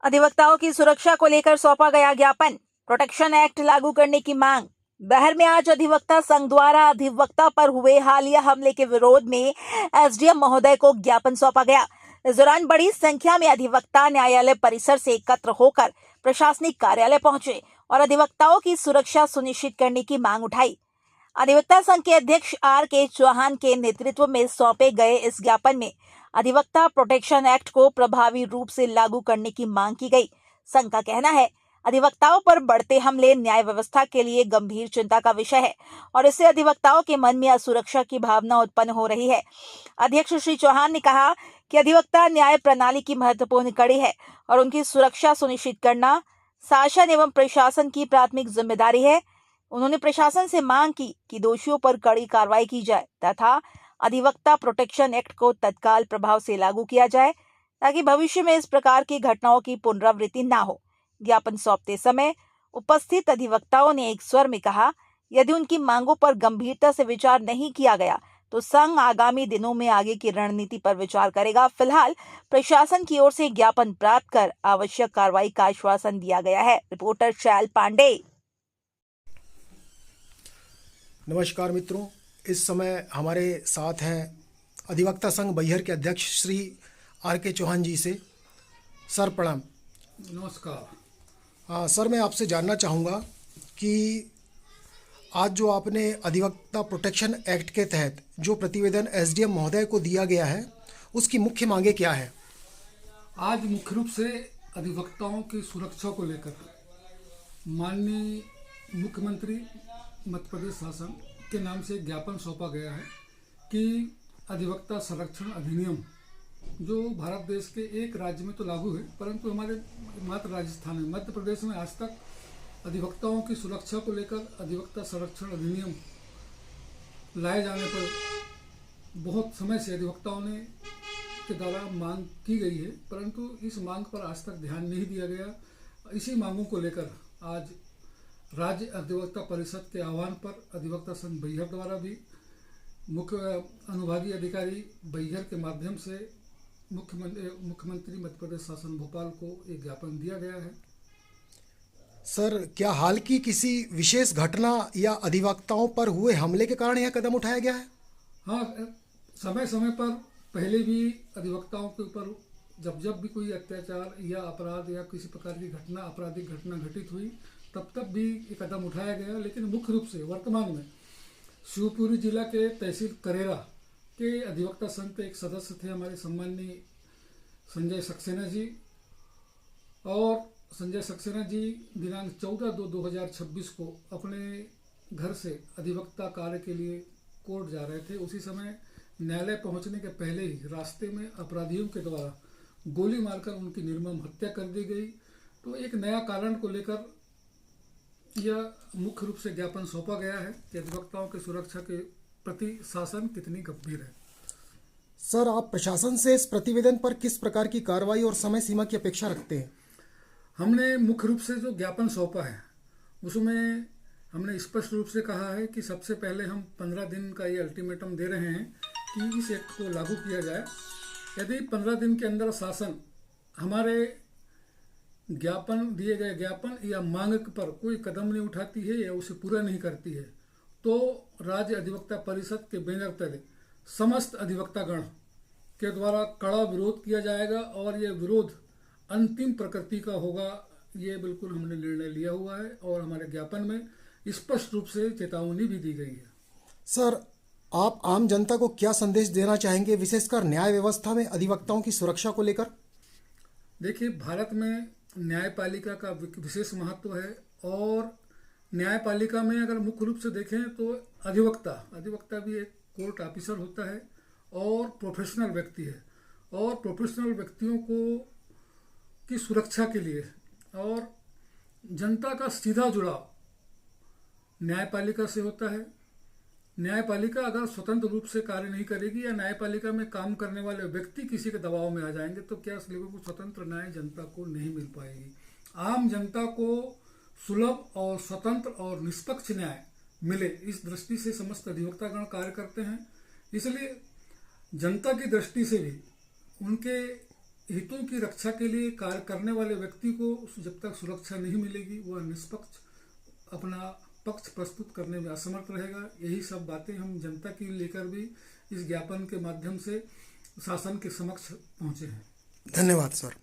अधिवक्ताओं की सुरक्षा को लेकर सौंपा गया ज्ञापन। प्रोटेक्शन एक्ट लागू करने की मांग। बहर में आज अधिवक्ता संघ द्वारा अधिवक्ता पर हुए हालिया हमले के विरोध में एसडीएम महोदय को ज्ञापन सौंपा गया। इस दौरान बड़ी संख्या में अधिवक्ता न्यायालय परिसर से एकत्र होकर प्रशासनिक कार्यालय पहुंचे और अधिवक्ताओं की सुरक्षा सुनिश्चित करने की मांग उठाई। अधिवक्ता संघ के अध्यक्ष आर.के. चौहान के नेतृत्व में सौंपे गए इस ज्ञापन में अधिवक्ता प्रोटेक्शन एक्ट को प्रभावी रूप से लागू करने की मांग की गई। संघ का कहना है, अधिवक्ताओं पर बढ़ते हमले न्याय व्यवस्था के लिए गंभीर चिंता का विषय है और इससे अधिवक्ताओं के मन में असुरक्षा की भावना उत्पन्न हो रही है। अध्यक्ष श्री चौहान ने कहा कि अधिवक्ता न्याय प्रणाली की महत्वपूर्ण कड़ी है और उनकी सुरक्षा सुनिश्चित करना शासन एवं प्रशासन की प्राथमिक जिम्मेदारी है। उन्होंने प्रशासन से मांग की कि दोषियों पर कड़ी कार्रवाई की जाए तथा अधिवक्ता प्रोटेक्शन एक्ट को तत्काल प्रभाव से लागू किया जाए ताकि भविष्य में इस प्रकार की घटनाओं की पुनरावृत्ति न हो। ज्ञापन सौंपते समय उपस्थित अधिवक्ताओं ने एक स्वर में कहा, यदि उनकी मांगों पर गंभीरता से विचार नहीं किया गया तो संघ आगामी दिनों में आगे की रणनीति पर विचार करेगा। फिलहाल प्रशासन की ओर से ज्ञापन प्राप्त कर आवश्यक कार्रवाई का आश्वासन दिया गया है। रिपोर्टर शैल पांडे। नमस्कार मित्रों, इस समय हमारे साथ हैं अधिवक्ता संघ बैहर के अध्यक्ष श्री आर.के. चौहान जी से। सर प्रणाम। नमस्कार। सर, मैं आपसे जानना चाहूँगा कि आज जो आपने अधिवक्ता प्रोटेक्शन एक्ट के तहत जो प्रतिवेदन एसडीएम महोदय को दिया गया है, उसकी मुख्य मांगे क्या है? आज मुख्य रूप से अधिवक्ताओं की सुरक्षा को लेकर माननीय मुख्यमंत्री मध्य प्रदेश शासन के नाम से ज्ञापन सौंपा गया है कि अधिवक्ता संरक्षण अधिनियम जो भारत देश के एक राज्य में तो लागू है, परंतु हमारे मात्र राजस्थान में, मध्य प्रदेश में आज तक अधिवक्ताओं की सुरक्षा को लेकर अधिवक्ता संरक्षण अधिनियम लाए जाने पर बहुत समय से अधिवक्ताओं ने के द्वारा मांग की गई है, परंतु इस मांग पर आज तक ध्यान नहीं दिया गया। इसी मांगों को लेकर आज राज्य अधिवक्ता परिषद के आह्वान पर अधिवक्ता संघ बैहर द्वारा भी मुख्य अनुभागीय अधिकारी बैहर के माध्यम से मुख्यमंत्री मध्य प्रदेश शासन भोपाल को एक ज्ञापन दिया गया है। सर, क्या हाल की किसी विशेष घटना या अधिवक्ताओं पर हुए हमले के कारण यह कदम उठाया गया है? हाँ, समय समय पर पहले भी अधिवक्ताओं के ऊपर जब भी कोई अत्याचार या अपराध या किसी प्रकार की घटना, आपराधिक घटना घटित हुई, तब भी ये कदम उठाया गया। लेकिन मुख्य रूप से वर्तमान में शिवपुरी जिला के तहसील करेरा के अधिवक्ता संघ के एक सदस्य थे हमारे सम्माननीय संजय सक्सेना जी, और संजय सक्सेना जी दिनांक 14/2/2026 को अपने घर से अधिवक्ता कार्य के लिए कोर्ट जा रहे थे। उसी समय न्यायालय पहुंचने के पहले ही रास्ते में अपराधियों के द्वारा गोली मारकर उनकी निर्मम हत्या कर दी गई। तो एक नया कारण को लेकर यह मुख्य रूप से ज्ञापन सौंपा गया है कि अधिवक्ताओं की सुरक्षा के प्रति शासन कितनी गंभीर है। सर, आप प्रशासन से इस प्रतिवेदन पर किस प्रकार की कार्रवाई और समय सीमा की अपेक्षा रखते हैं? हमने मुख्य रूप से जो ज्ञापन सौंपा है उसमें हमने स्पष्ट रूप से कहा है कि सबसे पहले हम 15 दिन का ये अल्टीमेटम दे रहे हैं कि इस एक्ट को लागू किया जाए। यदि 15 दिन के अंदर शासन हमारे दिए गए ज्ञापन या मांग पर कोई कदम नहीं उठाती है या उसे पूरा नहीं करती है, तो राज्य अधिवक्ता परिषद के बैनर तले समस्त अधिवक्तागण के द्वारा कड़ा विरोध किया जाएगा और यह विरोध अंतिम प्रकृति का होगा। ये बिल्कुल हमने निर्णय लिया हुआ है और हमारे ज्ञापन में स्पष्ट रूप से चेतावनी भी दी गई है। सर, आप आम जनता को क्या संदेश देना चाहेंगे, विशेषकर न्याय व्यवस्था में अधिवक्ताओं की सुरक्षा को लेकर? देखिए, भारत में न्यायपालिका का विशेष महत्व है और न्यायपालिका में अगर मुख्य रूप से देखें तो अधिवक्ता भी एक कोर्ट ऑफिसर होता है और प्रोफेशनल व्यक्ति है, और प्रोफेशनल व्यक्तियों की सुरक्षा के लिए और जनता का सीधा जुड़ाव न्यायपालिका से होता है। न्यायपालिका अगर स्वतंत्र रूप से कार्य नहीं करेगी या न्यायपालिका में काम करने वाले व्यक्ति किसी के दबाव में आ जाएंगे तो क्या इस लोगों को स्वतंत्र न्याय जनता को नहीं मिल पाएगी। आम जनता को सुलभ और स्वतंत्र और निष्पक्ष न्याय मिले, इस दृष्टि से समस्त अधिवक्तागण कार्य करते हैं। इसलिए जनता की दृष्टि से भी उनके हितों की रक्षा के लिए कार्य करने वाले व्यक्ति को जब तक सुरक्षा नहीं मिलेगी वह निष्पक्ष अपना पक्ष प्रस्तुत करने में असमर्थ रहेगा। यही सब बातें हम जनता की लेकर भी इस ज्ञापन के माध्यम से शासन के समक्ष पहुंचे हैं। धन्यवाद सर।